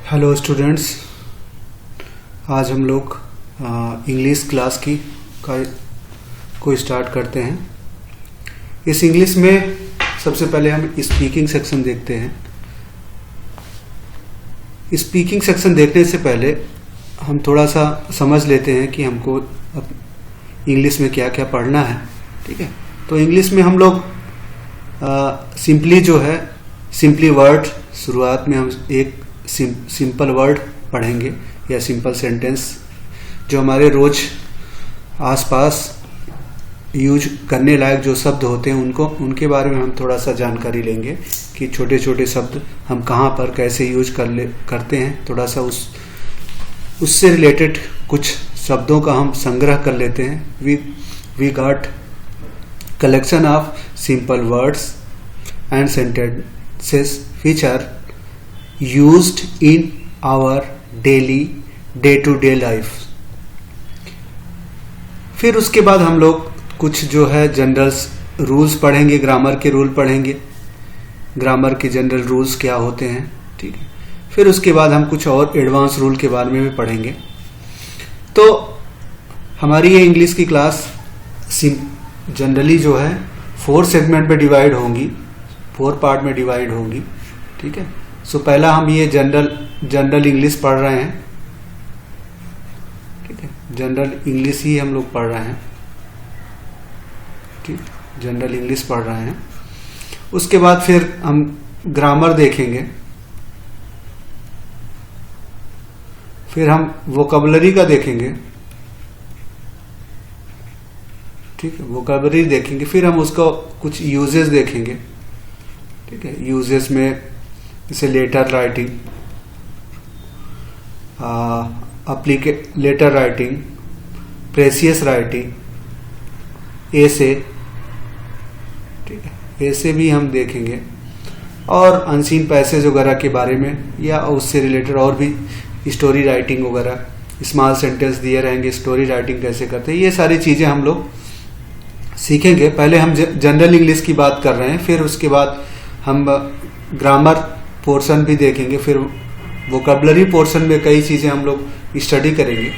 Hello students, आज हम लोग इंग्लिश क्लास को स्टार्ट करते हैं। इस इंग्लिश में सबसे पहले हम स्पीकिंग सेक्शन देखते हैं। स्पीकिंग सेक्शन देखने से पहले हम थोड़ा सा समझ लेते हैं कि हमको इंग्लिश में क्या क्या पढ़ना है। ठीक है, तो इंग्लिश में हम लोग सिंपली जो है सिंपली वर्ड, शुरुआत में हम एक सिंपल वर्ड पढ़ेंगे या सिंपल सेंटेंस जो हमारे रोज आसपास यूज करने लायक जो शब्द होते हैं उनके बारे में हम थोड़ा सा जानकारी लेंगे कि छोटे छोटे शब्द हम कहाँ पर कैसे यूज करते हैं। थोड़ा सा उससे रिलेटेड कुछ शब्दों का हम संग्रह कर लेते हैं। We got collection of simple words and sentences which are used in our day to day life। फिर उसके बाद हम लोग कुछ जो है जनरल रूल्स पढ़ेंगे, ग्रामर के रूल पढ़ेंगे, ग्रामर के जनरल रूल्स क्या होते हैं। ठीक है, फिर उसके बाद हम कुछ और एडवांस रूल के बारे में भी पढ़ेंगे। तो हमारी ये इंग्लिश की क्लास जनरली जो है 4 सेगमेंट में डिवाइड होंगी, 4 पार्ट में डिवाइड होंगी। ठीक है, सो पहला हम ये जनरल इंग्लिश पढ़ रहे हैं। ठीक है, जनरल इंग्लिश ही हम लोग पढ़ रहे हैं। ठीक, जनरल इंग्लिश पढ़ रहे हैं। उसके बाद फिर हम ग्रामर देखेंगे, फिर हम वोकैबुलरी का देखेंगे। ठीक है, वोकैबुलरी देखेंगे, फिर हम उसका कुछ यूजेस देखेंगे। ठीक है, यूजेस में जैसे letter writing, letter writing, precis writing, ऐसे। ठीक है, ऐसे भी हम देखेंगे और अनसीन पैसेज वगैरह के बारे में या उससे रिलेटेड और भी स्टोरी राइटिंग वगैरह, स्मॉल सेंटेंस दिए रहेंगे, स्टोरी राइटिंग कैसे करते हैं, ये सारी चीजें हम लोग सीखेंगे। पहले हम जनरल इंग्लिश की बात कर रहे हैं, फिर उसके बाद हम ग्रामर पोर्शन भी देखेंगे, फिर वोकैबुलरी पोर्शन में कई चीज़ें हम लोग स्टडी करेंगे।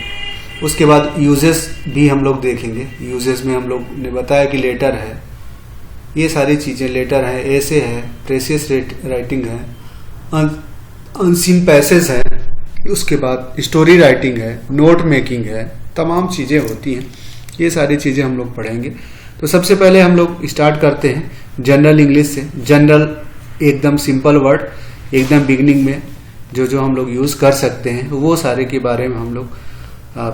उसके बाद यूजेस भी हम लोग देखेंगे। यूजेस में हम लोग ने बताया कि लेटर है, ये सारी चीज़ें, लेटर है, ऐसे है, प्रेसियस राइटिंग है, अनसीन पैसेज है, उसके बाद स्टोरी राइटिंग है, नोट मेकिंग है, तमाम चीज़ें होती हैं। ये सारी चीज़ें हम लोग पढ़ेंगे। तो सबसे पहले हम लोग स्टार्ट करते हैं जनरल इंग्लिश से। जनरल एकदम सिंपल वर्ड, एकदम बिगनिंग में जो हम लोग यूज कर सकते हैं वो सारे के बारे में हम लोग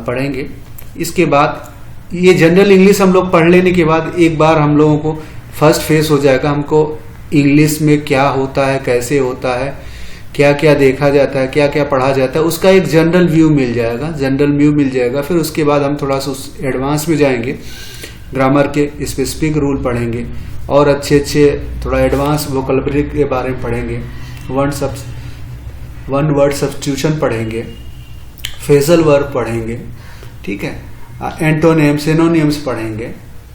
पढ़ेंगे। इसके बाद ये जनरल इंग्लिश हम लोग पढ़ लेने के बाद एक बार हम लोगों को फर्स्ट फेस हो जाएगा, हमको इंग्लिश में क्या होता है, कैसे होता है, क्या क्या देखा जाता है, क्या क्या पढ़ा जाता है, उसका एक जनरल व्यू मिल जाएगा। फिर उसके बाद हम थोड़ा सा एडवांस में जाएंगे, ग्रामर के स्पेसिफिक रूल पढ़ेंगे और अच्छे थोड़ा एडवांस वोकैबुलरी के बारे में पढ़ेंगे, वन वर्ड सब्स्टिट्यूशन पढ़ेंगे, फ्रेजल वर्ब पढ़ेंगे। ठीक है, एंटोनिम्स, सिनोनिम्स पढ़ेंगे।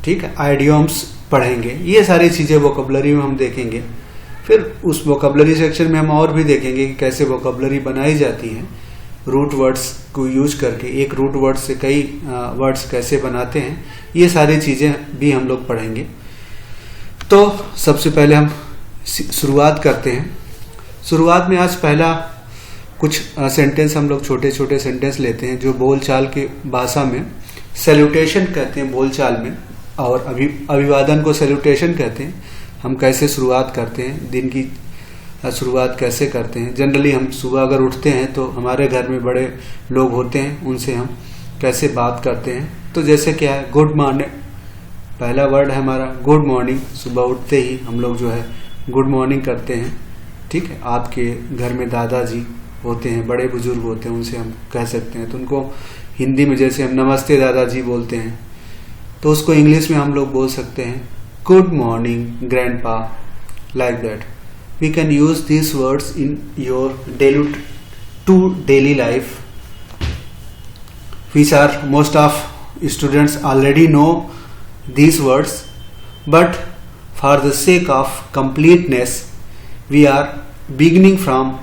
ठीक है, आइडियम्स पढ़ेंगे। ये सारी चीज़ें वोकैबुलरी में हम देखेंगे। फिर उस वोकैबुलरी सेक्शन में हम और भी देखेंगे कि कैसे वोकैबुलरी बनाई जाती है, रूट वर्ड्स को यूज करके एक रूट वर्ड से कई वर्ड्स कैसे बनाते हैं, ये सारी चीज़ें भी हम लोग पढ़ेंगे। तो सबसे पहले हम शुरुआत करते हैं। शुरुआत में आज पहला कुछ सेंटेंस हम लोग छोटे छोटे सेंटेंस लेते हैं जो बोलचाल की भाषा में सैल्यूटेशन कहते हैं बोलचाल में, और अभिवादन को सैल्यूटेशन कहते हैं। हम कैसे शुरुआत करते हैं, दिन की शुरुआत कैसे करते हैं। जनरली हम सुबह अगर उठते हैं तो हमारे घर में बड़े लोग होते हैं, उनसे हम कैसे बात करते हैं। तो जैसे क्या है, गुड मॉर्निंग, पहला वर्ड है हमारा गुड मॉर्निंग। सुबह उठते ही हम लोग जो है गुड मॉर्निंग करते हैं। ठीक है, आपके घर में दादाजी होते हैं, बड़े बुजुर्ग होते हैं, उनसे हम कह सकते हैं। तो उनको हिंदी में जैसे हम नमस्ते दादाजी बोलते हैं, तो उसको इंग्लिश में हम लोग बोल सकते हैं good morning grandpa, like that. We can use these words in your daily life, which are most of students already know these words, but for the sake of completeness we are beginning from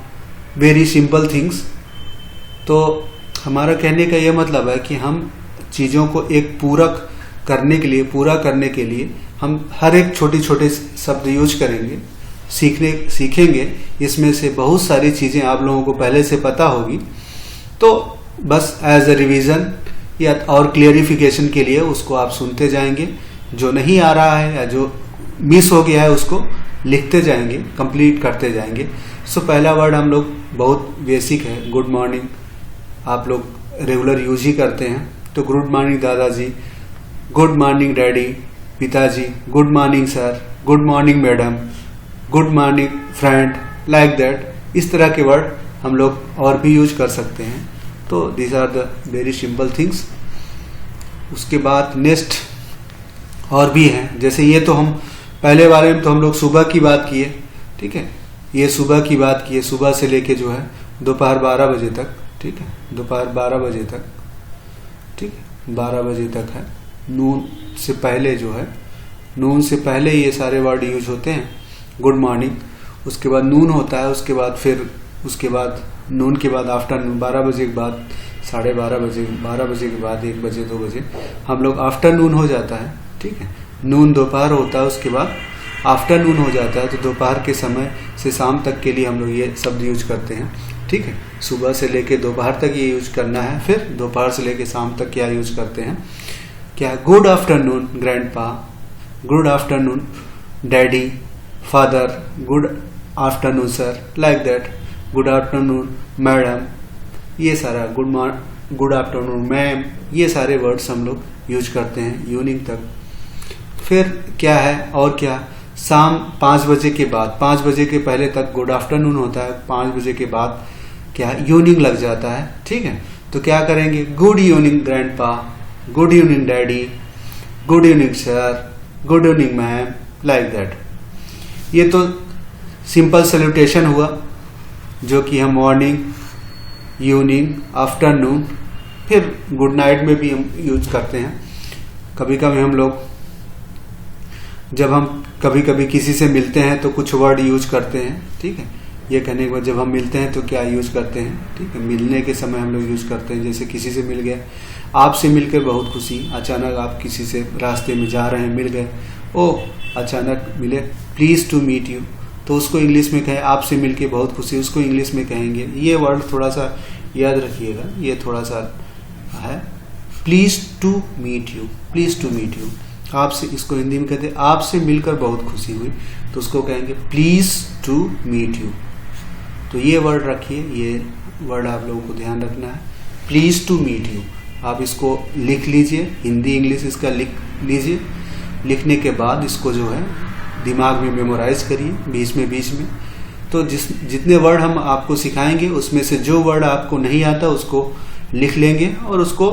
very simple things. तो हमारा कहने का यह मतलब है कि हम चीज़ों को एक पूरा करने के लिए हम हर एक छोटे छोटे शब्द यूज करेंगे, सीखेंगे। इसमें से बहुत सारी चीज़ें आप लोगों को पहले से पता होगी, तो बस एज अ रिवीजन या और क्लियरिफिकेशन के लिए उसको आप सुनते जाएंगे। जो नहीं आ रहा है या जो मिस हो गया है उसको लिखते जाएंगे, कंप्लीट करते जाएंगे। सो पहला वर्ड हम लोग बहुत बेसिक है, गुड मॉर्निंग। आप लोग रेगुलर यूज ही करते हैं, तो गुड मॉर्निंग दादाजी, गुड मॉर्निंग डैडी, पिताजी, good morning sir, good morning madam, good morning friend, like that. इस तरह के वर्ड हम लोग और भी यूज कर सकते हैं। तो these are the very simple things. उसके बाद नेक्स्ट और भी हैं, जैसे ये तो हम पहले वाले में तो हम लोग सुबह की बात किए, ठीक है। ये सुबह की बात किए, सुबह से लेके जो है दोपहर 12 बजे तक, ठीक है, दोपहर 12 बजे तक, ठीक है, 12 बजे तक है। नून से पहले जो है, नून से पहले ये सारे वर्ड यूज होते हैं। गुड मॉर्निंग, उसके बाद नून होता है, उसके बाद फिर उसके बाद नून के बाद आफ्टरनून, 12 बजे के बाद 12:30 बजे, 12 बजे के बाद 1 बजे 2 बजे हम लोग आफ्टरनून हो जाता है, ठीक है। नून दोपहर होता है, उसके बाद आफ्टरनून हो जाता है। तो दोपहर के समय से शाम तक के लिए हम लोग ये शब्द यूज करते हैं, ठीक है। सुबह से लेके दोपहर तक ये यूज करना है, फिर दोपहर से लेके शाम तक क्या यूज करते हैं, क्या, good afternoon grandpa, good afternoon daddy, father, good afternoon sir, like that, good afternoon madam, ये सारा गुड आफ्टरनून मैम, ये सारे वर्ड्स हम लोग यूज करते हैं इवनिंग तक। फिर क्या है और क्या, शाम 5 बजे के बाद, 5 बजे के पहले तक गुड आफ्टरनून होता है, 5 बजे के बाद क्या इवनिंग लग जाता है, ठीक है। तो क्या करेंगे, good evening grandpa, good evening daddy, good evening sir, good evening ma'am, like that. ये तो सिंपल सैल्यूटेशन हुआ, जो कि हम मॉर्निंग, इवनिंग, आफ्टरनून, फिर गुड नाइट में भी हम यूज करते हैं। कभी कभी हम लोग जब हम कभी कभी किसी से मिलते हैं तो कुछ वर्ड यूज करते हैं, ठीक है। ये कहने के बाद जब हम मिलते हैं तो क्या यूज करते हैं, ठीक है। मिलने के समय हम लोग यूज करते हैं, जैसे किसी से मिल गए, आपसे मिलकर बहुत खुशी, अचानक आप किसी से रास्ते में जा रहे हैं, मिल गए, ओह अचानक मिले, प्लीज टू मीट यू, तो उसको इंग्लिश में कहें, आपसे मिलके बहुत खुशी, उसको इंग्लिश में कहेंगे। ये वर्ड थोड़ा सा याद रखिएगा, ये थोड़ा सा है, please to meet you, please to meet you. आपसे, इसको हिंदी में कहते हैं आपसे मिलकर बहुत खुशी हुई, तो उसको कहेंगे प्लीज टू मीट यू। तो ये वर्ड रखिए, ये वर्ड आप लोगों को ध्यान रखना है, प्लीज टू मीट यू। आप इसको लिख लीजिए, हिंदी इंग्लिश इसका लिख लीजिए। लिखने के बाद इसको जो है दिमाग में मेमोराइज करिए बीच में। तो जितने वर्ड हम आपको सिखाएंगे उसमें से जो वर्ड आपको नहीं आता उसको लिख लेंगे और उसको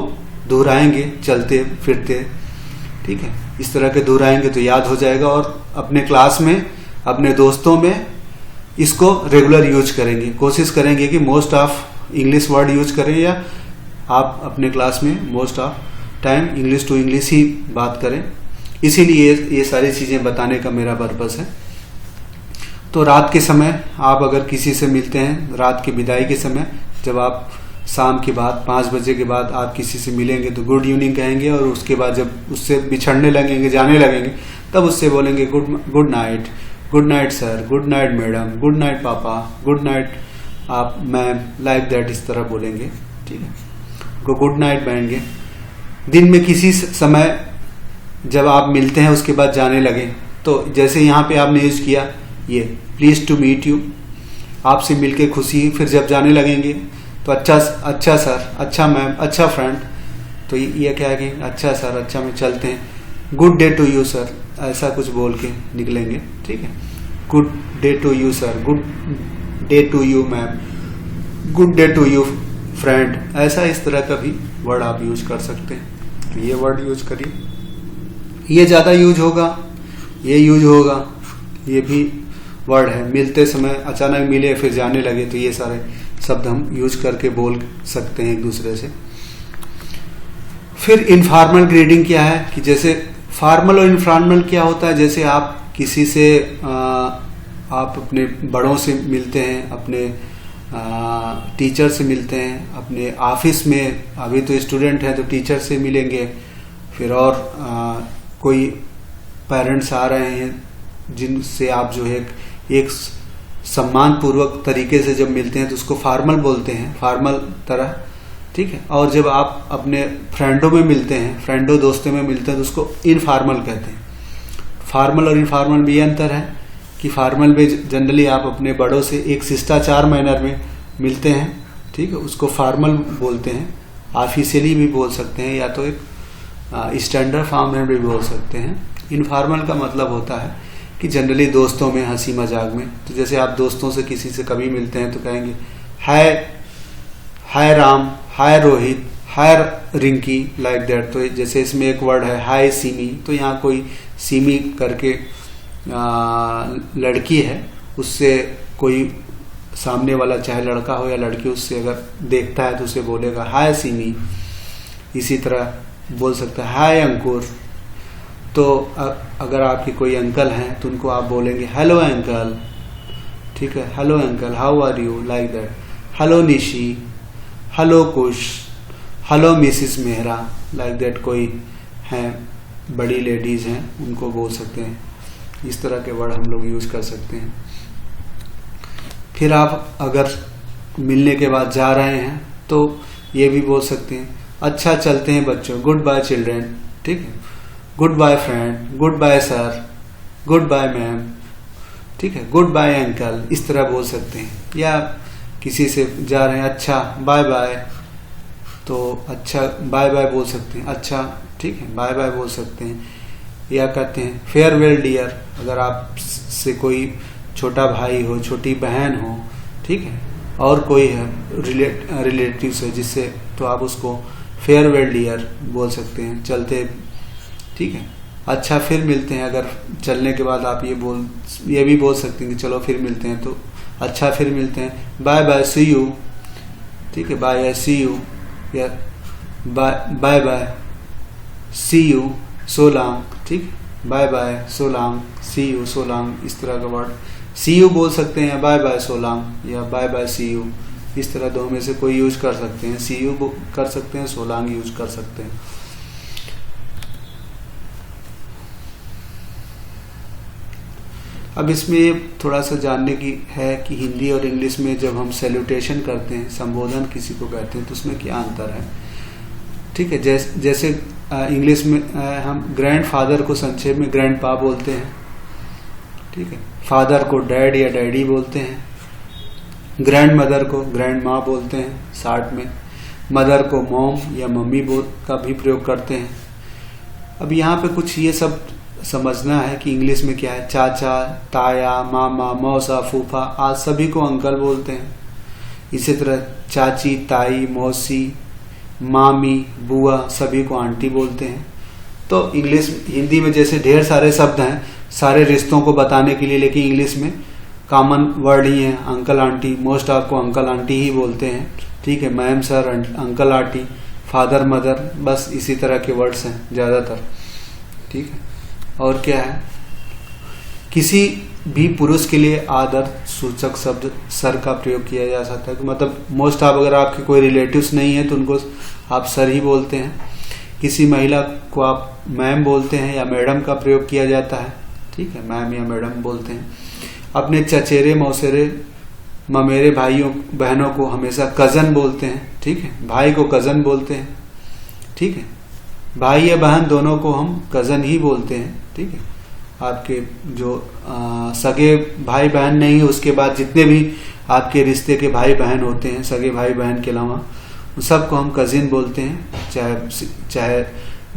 दोहराएंगे चलते फिरते, ठीक है। इस तरह के दोहराएंगे तो याद हो जाएगा, और अपने क्लास में, अपने दोस्तों में इसको रेगुलर यूज करेंगे। कोशिश करेंगे कि most of English word use करें, या आप अपने क्लास में most of time English to English ही बात करें। इसीलिए ये सारी चीजें बताने का मेरा पर्पस है। तो रात के समय आप अगर किसी से मिलते हैं, रात की विदाई के समय, जब आप शाम के बाद 5 बजे के बाद आप किसी से मिलेंगे तो गुड इवनिंग कहेंगे, और उसके बाद जब उससे बिछड़ने लगेंगे, जाने लगेंगे, तब उससे बोलेंगे good night, good night sir, good night madam, good night पापा, गुड नाइट आप मैम, लाइक दैट, इस तरह बोलेंगे, ठीक है। गुड नाइट कहेंगे। दिन में किसी समय जब आप मिलते हैं उसके बाद जाने लगे, तो जैसे यहाँ पे आपने यूज किया ये प्लीज टू मीट यू, आपसे मिलके खुशी, फिर जब जाने लगेंगे तो अच्छा सर, अच्छा मैम, अच्छा फ्रेंड, तो ये क्या है कि अच्छा सर, अच्छा में चलते हैं, good day to you sir, ऐसा कुछ बोल के निकलेंगे, ठीक है। Good day to you sir, good day to you ma'am, good day to you friend, ऐसा इस तरह का भी वर्ड आप यूज कर सकते हैं। तो ये वर्ड यूज करिए, ये ज्यादा यूज होगा, ये यूज होगा, ये भी वर्ड है। मिलते समय अचानक मिले फिर जाने लगे, तो ये सारे शब्द हम यूज करके बोल सकते हैं एक दूसरे से। फिर इनफॉर्मल ग्रीडिंग क्या है, कि जैसे फॉर्मल और इनफॉर्मल क्या होता है, जैसे आप किसी से आप अपने बड़ों से मिलते हैं, अपने टीचर से मिलते हैं, अपने ऑफिस में अभी तो स्टूडेंट हैं तो टीचर से मिलेंगे, फिर और कोई पेरेंट्स आ रहे हैं जिनसे आप जो है एक सम्मान पूर्वक तरीके से जब मिलते हैं तो उसको फॉर्मल बोलते हैं, फॉर्मल तरह, ठीक है। और जब आप अपने फ्रेंडों में मिलते हैं, फ्रेंडों दोस्तों में मिलते हैं तो उसको इनफॉर्मल कहते हैं। फॉर्मल और इनफॉर्मल में ये अंतर है कि फॉर्मल में जनरली आप अपने बड़ों से एक शिष्टाचार मैनर में मिलते हैं, ठीक है, उसको फॉर्मल बोलते हैं। ऑफिशियली भी बोल सकते हैं या तो एक स्टैंडर्ड फॉर्म में भी बोल सकते हैं। इनफॉर्मल का मतलब होता है कि जनरली दोस्तों में, हंसी मजाक में, तो जैसे आप दोस्तों से किसी से कभी मिलते हैं तो कहेंगे हाय राम, हाय रोहित, हाय रिंकी, लाइक दैट। तो जैसे इसमें एक वर्ड है हाय सिमी, तो यहाँ कोई सिमी करके लड़की है, उससे कोई सामने वाला चाहे लड़का हो या लड़की उससे अगर देखता है तो उसे बोलेगा हाय सिमी। इसी तरह बोल सकता है हाय अंकुर। तो अगर आपके कोई अंकल हैं तो उनको आप बोलेंगे हेलो अंकल, ठीक है, hello uncle, how are you, like that. Hello Nishi, hello Kush, hello Mrs Mehra, like that. कोई हैं बड़ी लेडीज हैं उनको बोल सकते हैं। इस तरह के वर्ड हम लोग यूज कर सकते हैं। फिर आप अगर मिलने के बाद जा रहे हैं तो ये भी बोल सकते हैं अच्छा चलते हैं बच्चों, गुड बाय चिल्ड्रेन, ठीक है, good bye friend, good bye sir, good bye ma'am, ठीक है, गुड बाय अंकल, इस तरह बोल सकते हैं। या किसी से जा रहे हैं अच्छा बाय बाय, तो अच्छा बाय बाय बोल सकते हैं, अच्छा, ठीक है, बाय बाय बोल सकते हैं। या कहते हैं फेयरवेल डियर, अगर आप से कोई छोटा भाई हो, छोटी बहन हो, ठीक है, और कोई है रिलेटिव्स है जिससे, तो आप उसको फेयरवेल डियर बोल सकते हैं चलते, ठीक है। अच्छा फिर मिलते हैं, अगर चलने के बाद आप ये भी बोल सकते हैं कि चलो फिर मिलते हैं, तो अच्छा फिर मिलते हैं, बाय बाय सी यू, ठीक है, बाय सी यू, या bye bye see you so long, ठीक, bye bye so long, see you so long, इस तरह का वर्ड सी यू बोल सकते हैं, बाय बाय सो लॉन्ग या बाय बाय सी यू, इस तरह दो में से कोई यूज कर सकते हैं। सी यू कर सकते हैं, सो लॉन्ग यूज कर सकते हैं। अब इसमें थोड़ा सा जानने की है कि हिंदी और इंग्लिश में जब हम सैल्यूटेशन करते हैं, संबोधन किसी को कहते हैं, तो उसमें क्या अंतर है, ठीक है। जैसे इंग्लिश में हम ग्रैंड फादर को संक्षेप में ग्रैंड पा बोलते हैं, ठीक है, फादर को डैड या डैडी बोलते हैं, ग्रैंड मदर को ग्रैंड माँ बोलते हैं शॉर्ट में, मदर को मॉम या मम्मी का भी प्रयोग करते हैं। अब यहाँ पे कुछ ये सब समझना है कि इंग्लिश में क्या है, चाचा, ताया, मामा, मौसा, फूफा आज सभी को अंकल बोलते हैं। इसी तरह चाची, ताई, मौसी, मामी, बुआ सभी को आंटी बोलते हैं। तो हिंदी में जैसे ढेर सारे शब्द हैं सारे रिश्तों को बताने के लिए, लेकिन इंग्लिश में कॉमन वर्ड ही है अंकल आंटी, मोस्ट आपको अंकल आंटी ही बोलते हैं, ठीक है, ma'am sir, uncle aunty, father mother, बस इसी तरह के वर्ड्स हैं ज्यादातर, ठीक है। और क्या है, किसी भी पुरुष के लिए आदर सूचक शब्द सर का प्रयोग किया जा सकता है, मतलब मोस्ट आप अगर आपके कोई रिलेटिव्स नहीं है तो उनको आप सर ही बोलते हैं। किसी महिला को आप मैम बोलते हैं या मैडम का प्रयोग किया जाता है, ठीक है, मैम या मैडम बोलते हैं। अपने चचेरे, मौसेरे, ममेरे भाइयों बहनों को हमेशा कजन बोलते हैं, ठीक है, भाई को कजन बोलते हैं, ठीक है, भाई या बहन दोनों को हम कजन ही बोलते हैं, ठीक है। आपके जो सगे भाई बहन नहीं है, उसके बाद जितने भी आपके रिश्ते के भाई बहन होते हैं, सगे भाई बहन के अलावा, सबको हम कजिन बोलते हैं, चाहे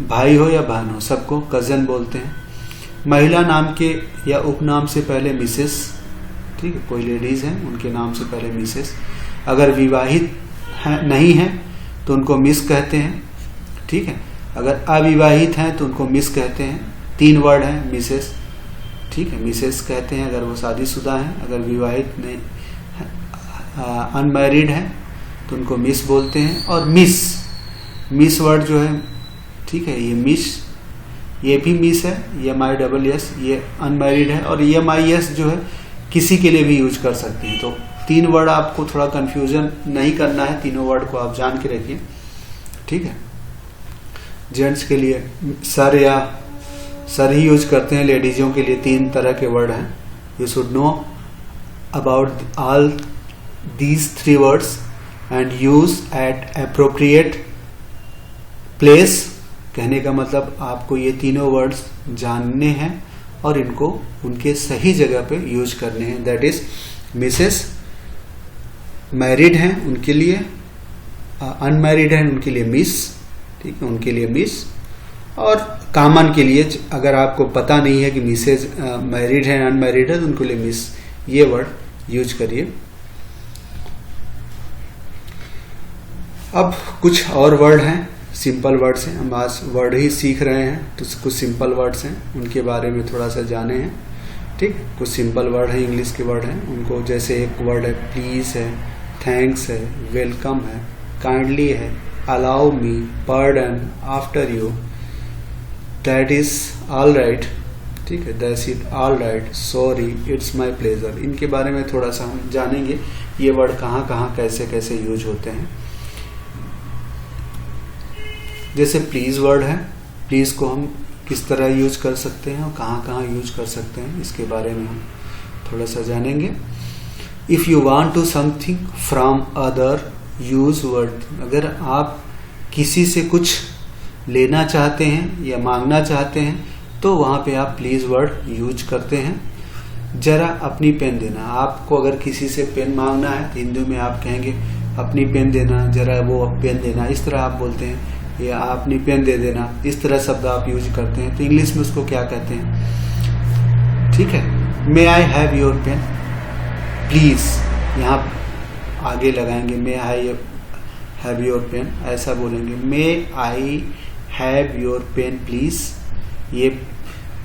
भाई हो या बहन हो, सबको कजन बोलते हैं। महिला नाम के या उपनाम से पहले मिसेस, ठीक है, कोई लेडीज हैं उनके नाम से पहले मिसेस। अगर विवाहित नहीं है तो उनको मिस कहते हैं, ठीक है। अगर अविवाहित हैं तो उनको मिस कहते हैं। 3 वर्ड हैं मिसेस, ठीक है, मिसेस कहते हैं अगर वो शादीशुदा हैं। अगर विवाहित नहीं, अनमैरिड है तो उनको मिस बोलते हैं। और मिस वर्ड जो है, ठीक है, ये मिस, ये भी मिस है, MISS, ये अनमैरिड है। और EMIS जो है किसी के लिए भी यूज कर सकते हैं। तो 3 वर्ड आपको थोड़ा कंफ्यूजन नहीं करना है, तीनों वर्ड को आप जान के रखिए, ठीक है। जेंट्स के लिए सर या सर ही यूज करते हैं, लेडीजों के लिए 3 तरह के वर्ड हैं। You should know about all these 3 words and use eight appropriate place. कहने का मतलब आपको ये तीनों वर्ड्स जानने हैं और इनको उनके सही जगह पे यूज करने हैं। दैट इज मिसेस, मैरिड हैं उनके लिए, अनमैरिड हैं उनके लिए मिस, ठीक है, उनके लिए मिस, और कॉमन के लिए अगर आपको पता नहीं है कि मिसेज मैरिड है अनमैरिड है तो उनके लिए मिस, ये वर्ड यूज करिए। अब कुछ और वर्ड हैं, सिंपल वर्ड्स हैं, हम आज वर्ड ही सीख रहे हैं तो कुछ सिंपल वर्ड्स हैं, उनके बारे में थोड़ा सा जाने हैं, ठीक। कुछ सिंपल वर्ड है, इंग्लिश के वर्ड हैं उनको, जैसे एक वर्ड है प्लीज है, थैंक्स है, वेलकम है, काइंडली है, allow me, pardon, after you, that is all right, ठीक है, that's it all right, sorry, it's my pleasure. इनके बारे में थोड़ा सा हम जानेंगे, ये वर्ड कहाँ कहाँ कैसे कैसे यूज होते हैं। जैसे प्लीज वर्ड है, प्लीज को हम किस तरह यूज कर सकते हैं और कहाँ कहाँ यूज कर सकते हैं, इसके बारे में हम थोड़ा सा जानेंगे। If you want to something from other use word. अगर आप किसी से कुछ लेना चाहते हैं या मांगना चाहते हैं तो वहां पे आप प्लीज वर्ड यूज करते हैं। जरा अपनी पेन देना, आपको अगर किसी से पेन मांगना है तो हिंदी में आप कहेंगे अपनी पेन देना, जरा वो पेन देना, इस तरह आप बोलते हैं, या अपनी पेन दे देना, इस तरह शब्द आप यूज करते हैं। तो इंग्लिश में उसको क्या कहते हैं, ठीक है। May I have your pen please, यहाँ आगे लगाएंगे may I have your pen, ऐसा बोलेंगे may I have your pen please, ये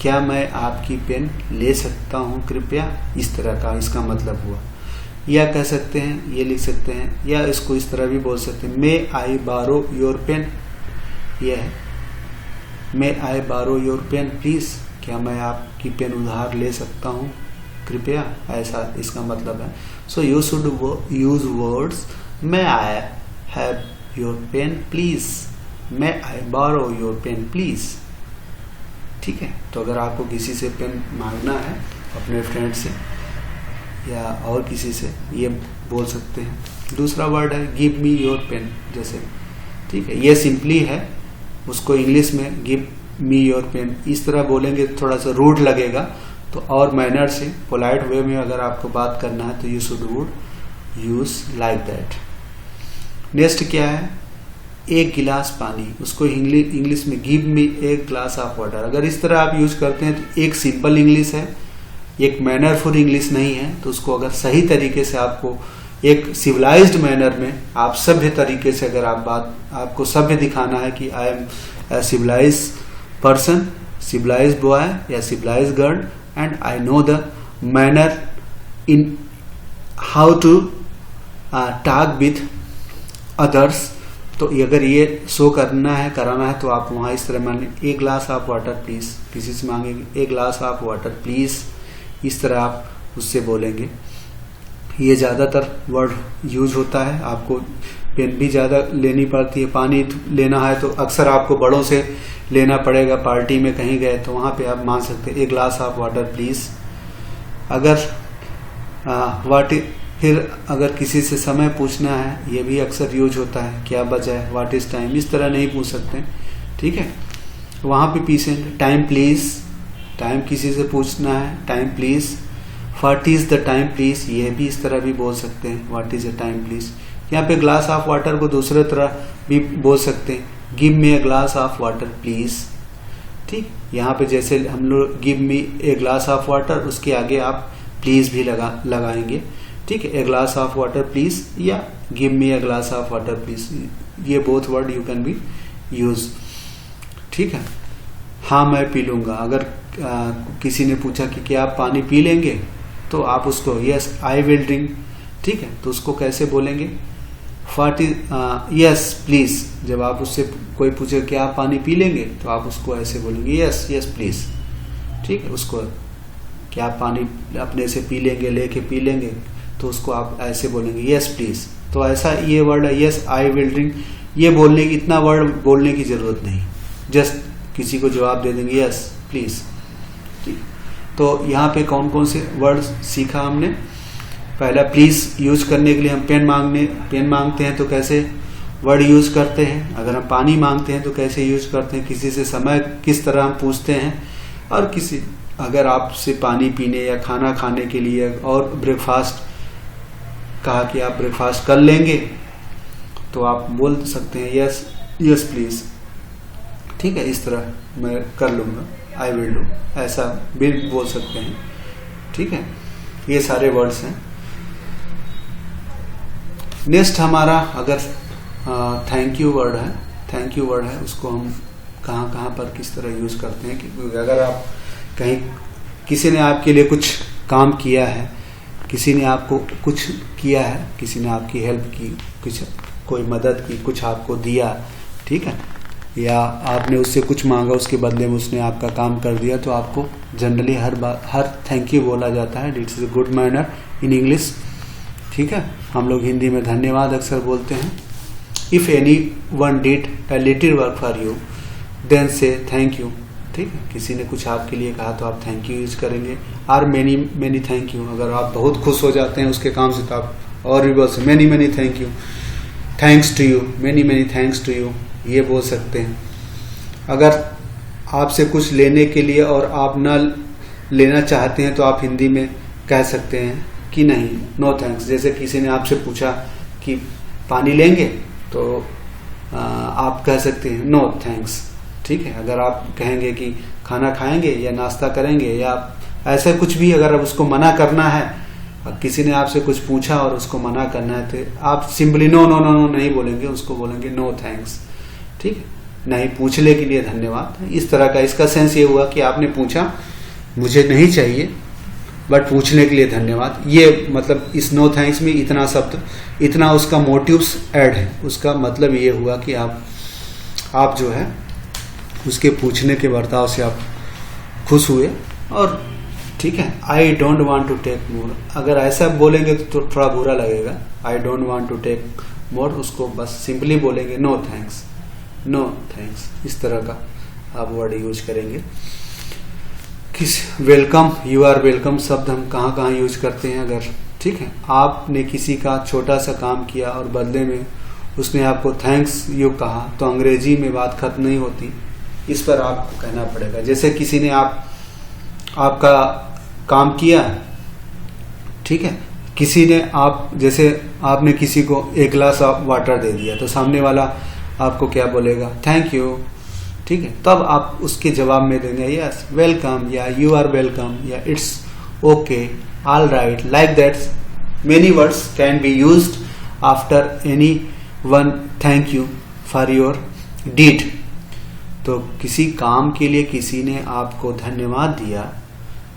क्या मैं आपकी पेन ले सकता हूँ कृपया, इस तरह का इसका मतलब हुआ। या कह सकते हैं, ये लिख सकते हैं, या इसको इस तरह भी बोल सकते हैं, मे आई बारो योर पेन, ये है may I borrow your pen please, क्या मैं आपकी पेन उधार ले सकता हूँ कृपया, ऐसा इसका मतलब है। So you should use words may I have your pen please, may I borrow your pen please, ठीक है। तो अगर आपको किसी से पेन मांगना है, अपने फ्रेंड से या और किसी से, ये बोल सकते हैं। दूसरा वर्ड है गिव मी योर पेन, जैसे, ठीक है, ये सिंपली है, उसको इंग्लिश में गिव मी योर पेन इस तरह बोलेंगे थोड़ा सा रूड लगेगा, तो और मैनर से पोलाइट वे में अगर आपको बात करना है तो you should would use like that. Next क्या है, एक गिलास पानी, उसको इंग्लिश में गिव मी एक ग्लास ऑफ वाटर। अगर इस तरह आप यूज करते हैं तो एक सिंपल इंग्लिश है, एक मैनरफुल इंग्लिश नहीं है। तो उसको अगर सही तरीके से आपको एक सिविलाइज्ड मैनर में, आप सभ्य तरीके से अगर आपको सभ्य दिखाना है कि I am a civilise person, civilise boy या civilise girl, and I know the manner in how to talk with others, तो अगर ये शो करना है, कराना है, तो आप वहां इस तरह मान लें, एक ग्लास ऑफ वाटर प्लीज, किसी से मांगेंगे एक ग्लास ऑफ वाटर प्लीज, इस तरह आप उससे बोलेंगे। ये ज्यादातर वर्ड यूज होता है, आपको पेन भी ज्यादा लेनी पड़ती है, पानी लेना है तो अक्सर आपको बड़ों से लेना पड़ेगा, पार्टी में कहीं गए तो वहां पे आप मांग सकते हैं एक ग्लास ऑफ वाटर प्लीज। अगर फिर अगर किसी से समय पूछना है, ये भी अक्सर यूज होता है, क्या बजा है, व्हाट इज टाइम, इस तरह नहीं पूछ सकते, ठीक है। वहां पे पीछे टाइम प्लीज, टाइम किसी से पूछना है, time please. What is the time please, ये भी इस तरह भी बोल सकते हैं, what is the time please. यहाँ पे ग्लास ऑफ वाटर को दूसरे तरह भी बोल सकते हैं, give me a glass of water please, ठीक। यहाँ पे जैसे हम लोग give me a glass of water, उसके आगे आप प्लीज भी लगाएंगे, ठीक है। A glass of water please या give me a glass of water please, ये both word you can be use, ठीक है। हाँ मैं पी लूंगा, अगर किसी ने पूछा कि क्या आप पानी पी लेंगे, तो आप उसको यस आई विल ड्रिंक, ठीक है। तो उसको कैसे बोलेंगे, व्हाट इज यस प्लीज। जब आप उससे कोई पूछे क्या आप पानी पी लेंगे, तो आप उसको ऐसे बोलेंगे यस यस प्लीज, ठीक है। उसको क्या आप पानी अपने से पी लेंगे, लेके पी लेंगे, तो उसको आप ऐसे बोलेंगे यस प्लीज। तो ऐसा ये वर्ड है यस आई विल ड्रिंक, ये बोलने की, इतना वर्ड बोलने की जरूरत नहीं, जस्ट किसी को जवाब दे देंगे यस प्लीज। तो यहाँ पे कौन कौन से वर्ड सीखा हमने। पहला, प्लीज यूज करने के लिए हम पेन मांगते हैं तो कैसे वर्ड यूज करते हैं, अगर हम पानी मांगते हैं तो कैसे यूज करते हैं, किसी से समय किस तरह हम पूछते हैं, और किसी अगर आपसे पानी पीने या खाना खाने के लिए और ब्रेकफास्ट कहा कि आप ब्रेकफास्ट कर लेंगे तो आप बोल सकते हैं यस यस प्लीज। ठीक है, इस तरह मैं कर लूंगा, आई विल डू, ऐसा भी बोल सकते हैं। ठीक है, ये सारे वर्ड्स हैं। नेक्स्ट हमारा अगर थैंक यू वर्ड है, थैंक यू वर्ड है, उसको हम कहाँ कहाँ पर किस तरह यूज करते हैं। क्योंकि अगर आप कहीं किसी ने आपके लिए कुछ काम किया है, किसी ने आपको कुछ किया है, किसी ने आपकी हेल्प की, कुछ कोई मदद की, कुछ आपको दिया, ठीक है, या आपने उससे कुछ मांगा, उसके बदले में उसने आपका काम कर दिया, तो आपको जनरली हर थैंक यू बोला जाता है। It's a good manner in English. ठीक है, हम लोग हिंदी में धन्यवाद अक्सर बोलते हैं। If anyone did a little work for you then say thank you. ठीक है, किसी ने कुछ आपके लिए कहा तो आप थैंक यू यूज करेंगे। Or many many thank you, अगर आप बहुत खुश हो जाते हैं उसके काम से तो आप और भी बोल सकते many many thank you, thanks to you, many many thanks to you, ये बोल सकते हैं। अगर आपसे कुछ लेने के लिए और आप न लेना चाहते हैं तो आप हिंदी में कह सकते हैं कि नहीं, नो थैंक्स। जैसे किसी ने आपसे पूछा कि पानी लेंगे तो आप कह सकते हैं नो थैंक्स। ठीक है, अगर आप कहेंगे कि खाना खाएंगे या नाश्ता करेंगे या ऐसा कुछ भी, अगर आप उसको मना करना है, किसी ने आपसे कुछ पूछा और उसको मना करना है तो आप simply no no no no नहीं बोलेंगे, उसको बोलेंगे नो थैंक्स। ठीक है, नहीं पूछने के लिए धन्यवाद। इस तरह का इसका सेंस ये हुआ कि आपने पूछा, मुझे नहीं चाहिए बट पूछने के लिए धन्यवाद। ये मतलब इस नो थैंक्स में इतना शब्द, इतना उसका मोटिव्स ऐड है। उसका मतलब ये हुआ कि आप जो है उसके पूछने के बर्ताव से आप खुश हुए। और ठीक है, I don't want to take more, अगर ऐसा बोलेंगे तो थोड़ा बुरा लगेगा। I don't want to take more, उसको बस सिंपली बोलेंगे नो थैंक्स, नो थैंक्स। इस तरह का आप वर्ड यूज करेंगे। किस वेलकम, यू आर वेलकम शब्द हम कहाँ कहाँ यूज करते हैं। अगर ठीक है, आपने किसी का छोटा सा काम किया और बदले में उसने आपको थैंक्स यू कहा तो अंग्रेजी में बात खत्म नहीं होती, इस पर आपको कहना पड़ेगा। जैसे किसी ने आपका काम किया, ठीक है, किसी ने जैसे आपने किसी को एक गिलास वाटर दे दिया तो सामने वाला आपको क्या बोलेगा, थैंक यू। ठीक है, तब आप उसके जवाब में देंगे यस वेलकम या यू आर वेलकम या it's okay, all right, like that. Many words can be used after anyone thank you for your deed. तो किसी काम के लिए किसी ने आपको धन्यवाद दिया,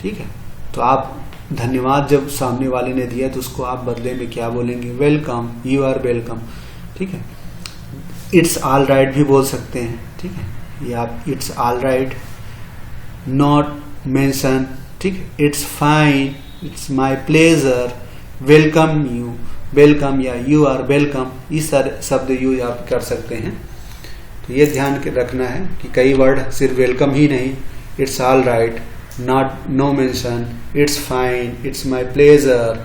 ठीक है, तो आप धन्यवाद जब सामने वाले ने दिया तो उसको आप बदले में क्या बोलेंगे, वेलकम, यू आर वेलकम। ठीक है, इट्स ऑल राइट भी बोल सकते हैं। ठीक है, या आप it's all right, not mention, ठीक है, it's fine, it's my pleasure, welcome you, welcome या यू आर वेलकम, इस सारे शब्द यूज आप कर सकते हैं। तो ये ध्यान रखना है कि कई वर्ड सिर्फ वेलकम ही नहीं, it's all right, not, no mention, it's fine, it's my pleasure,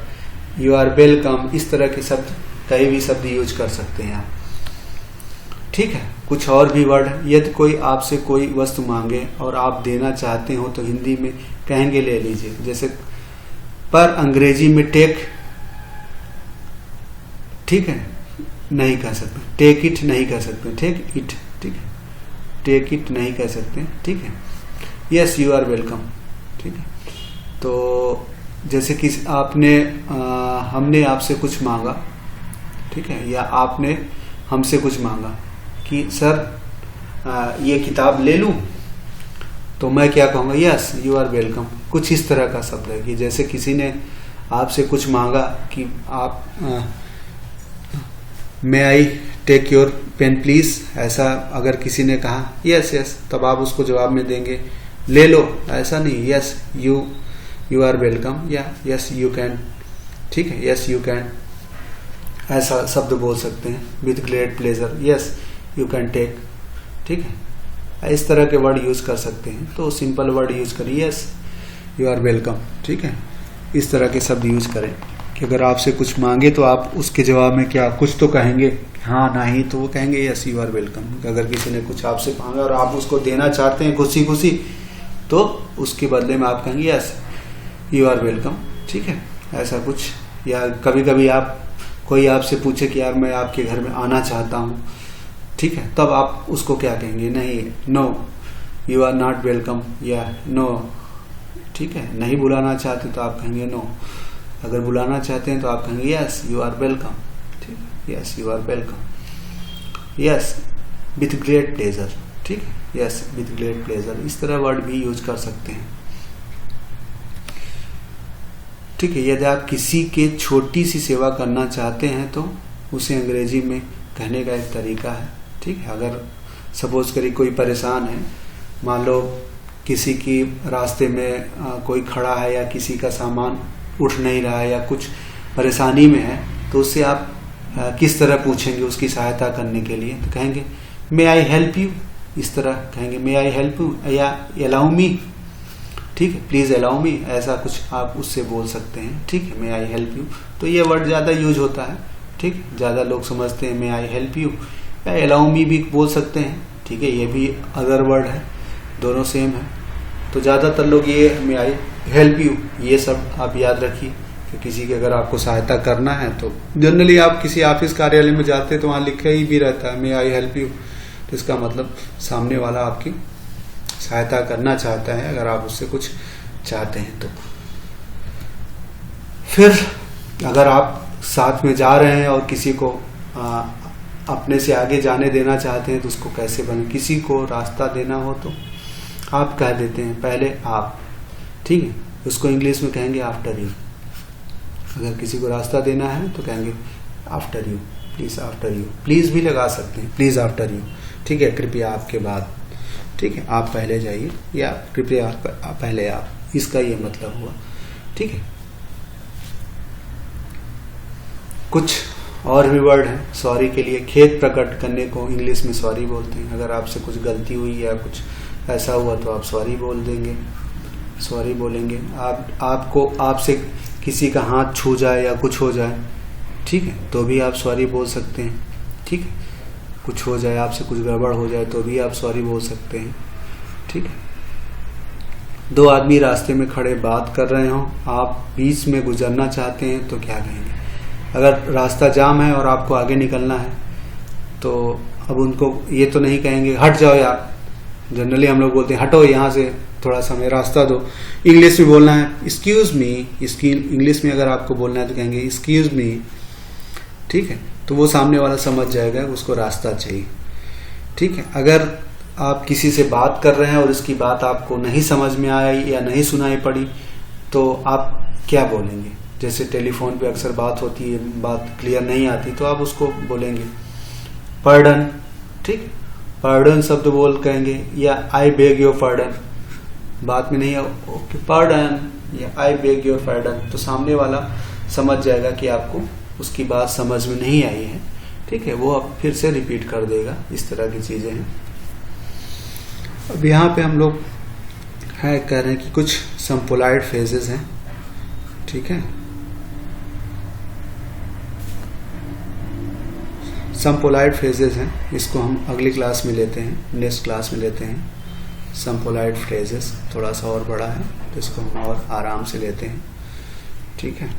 you are welcome, इस तरह के शब्द, कई भी शब्द यूज कर सकते हैं आप। ठीक है, कुछ और भी वर्ड, यदि कोई आपसे कोई वस्तु मांगे और आप देना चाहते हो तो हिंदी में कहेंगे ले लीजिए। जैसे पर अंग्रेजी में टेक, ठीक है, नहीं कह सकते, टेक इट नहीं कह सकते, टेक इट, ठीक है, टेक इट नहीं कह सकते। ठीक है, यस यू आर वेलकम। ठीक है, तो जैसे कि आपने हमने आपसे कुछ मांगा, ठीक है, या आपने हमसे कुछ मांगा कि सर ये किताब ले लूं, तो मैं क्या कहूँगा, यस यू आर वेलकम। कुछ इस तरह का शब्द है कि जैसे किसी ने आपसे कुछ मांगा कि आप may I take your pen please, ऐसा अगर किसी ने कहा यस यस, तब आप उसको जवाब में देंगे ले लो, ऐसा नहीं, यस यू आर वेलकम या यस यू कैन ठीक है, यस यू कैन, ऐसा शब्द बोल सकते हैं, with great pleasure, yes you can take, ठीक है, इस तरह के वर्ड यूज कर सकते हैं। तो सिंपल वर्ड यूज करिए, यस यू आर वेलकम, ठीक है, इस तरह के शब्द यूज करें कि अगर आपसे कुछ मांगे तो आप उसके जवाब में क्या कुछ तो कहेंगे, हाँ नहीं, तो वो कहेंगे यस यू आर वेलकम। अगर किसी ने कुछ आपसे मांगा और आप उसको देना चाहते हैं खुशी खुशी, तो उसके बदले में आप कहेंगे यस यू आर वेलकम, ठीक है, ऐसा कुछ। या कभी कभी आप कोई आपसे पूछे कि यार मैं आपके घर में आना चाहता हूँ, ठीक है, तब आप उसको क्या कहेंगे, नहीं, no you are not welcome, या नो, ठीक है, नहीं बुलाना चाहते तो आप कहेंगे नो, अगर बुलाना चाहते हैं तो आप कहेंगे यस यू आर वेलकम, ठीक है, yes you are welcome, yes with great pleasure, ठीक है, यस विथ ग्रेट प्लेजर, इस तरह वर्ड भी यूज कर सकते हैं, ठीक है। यदि आप किसी के छोटी सी सेवा करना चाहते हैं तो उसे अंग्रेजी में कहने का एक तरीका है, ठीक है। अगर सपोज करिए कोई परेशान है, मान लो किसी की रास्ते में कोई खड़ा है या किसी का सामान उठ नहीं रहा है या कुछ परेशानी में है, तो उससे आप किस तरह पूछेंगे उसकी सहायता करने के लिए, तो कहेंगे मे आई हेल्प यू, इस तरह कहेंगे मे आई हेल्प यू, या अलाउ मी, ठीक है, प्लीज अलाउ मी, ऐसा कुछ आप उससे बोल सकते हैं, ठीक है, मे आई हेल्प यू। तो ये वर्ड ज्यादा यूज होता है, ठीक, ज्यादा लोग समझते हैं मे आई हेल्प यू, या अलाउ मी भी बोल सकते हैं, ठीक है, ये भी अदर वर्ड है, दोनों सेम है। तो ज्यादातर लोग ये मे आई हेल्प यू, ये सब आप याद रखिए कि किसी की अगर आपको सहायता करना है तो जनरली आप किसी ऑफिस कार्यालय में जाते हैं तो वहां लिखा ही भी रहता है मे आई हेल्प यू, तो इसका मतलब सामने वाला आपकी सहायता करना चाहता है, अगर आप उससे कुछ चाहते हैं तो। फिर अगर आप साथ में जा रहे हैं और किसी को अपने से आगे जाने देना चाहते हैं तो उसको कैसे बने, किसी को रास्ता देना हो तो आप कह देते हैं पहले आप, ठीक है, उसको इंग्लिश में कहेंगे आफ्टर यू। अगर किसी को रास्ता देना है तो कहेंगे after you, please after you, please भी लगा सकते हैं, प्लीज आफ्टर यू, ठीक है, कृपया आपके बाद, ठीक है, आप पहले जाइए, या कृपया पहले आप, इसका ये मतलब हुआ, ठीक है। कुछ और भी वर्ड है सॉरी के लिए, खेद प्रकट करने को इंग्लिश में सॉरी बोलते हैं। अगर आपसे कुछ गलती हुई या कुछ ऐसा हुआ तो आप सॉरी बोल देंगे, सॉरी बोलेंगे। आपको आपसे किसी का हाथ छू जाए या कुछ हो जाए, ठीक है, तो भी आप सॉरी बोल सकते हैं, ठीक है, कुछ हो जाए, आपसे कुछ गड़बड़ हो जाए तो भी आप सॉरी बोल सकते हैं, ठीक है। दो आदमी रास्ते में खड़े बात कर रहे हो, आप बीच में गुजरना चाहते हैं तो क्या कहेंगे। अगर रास्ता जाम है और आपको आगे निकलना है तो अब उनको ये तो नहीं कहेंगे हट जाओ यार, जनरली हम लोग बोलते हैं हटो यहाँ से, थोड़ा सा हमें रास्ता दो। इंग्लिश में बोलना है एक्सक्यूज मी, इसकी इंग्लिश में अगर आपको बोलना है तो कहेंगे एक्सक्यूज मी, ठीक है, तो वो सामने वाला समझ जाएगा उसको रास्ता चाहिए, ठीक है। अगर आप किसी से बात कर रहे हैं और उसकी बात आपको नहीं समझ में आई या नहीं सुनाई पड़ी तो आप क्या बोलेंगे। जैसे टेलीफोन पे अक्सर बात होती है, बात क्लियर नहीं आती तो आप उसको बोलेंगे पार्डन, ठीक, पार्डन शब्द बोल कहेंगे, या आई बेग योर पार्डन, बात में नहीं है ओके पार्डन या आई बेग योर पार्डन, तो सामने वाला समझ जाएगा कि आपको उसकी बात समझ में नहीं आई है, ठीक है, वो अब फिर से रिपीट कर देगा। इस तरह की चीजें हैं। अब यहाँ पे हम लोग है कह रहे हैं कि कुछ सम पोलाइट फ्रेजेस हैं, ठीक है, सम पोलाइट फ्रेजेस हैं, इसको हम अगली क्लास में लेते हैं, नेक्स्ट क्लास में लेते हैं। सम पोलाइट फ्रेजेस थोड़ा सा और बड़ा है तो इसको हम और आराम से लेते हैं, ठीक है।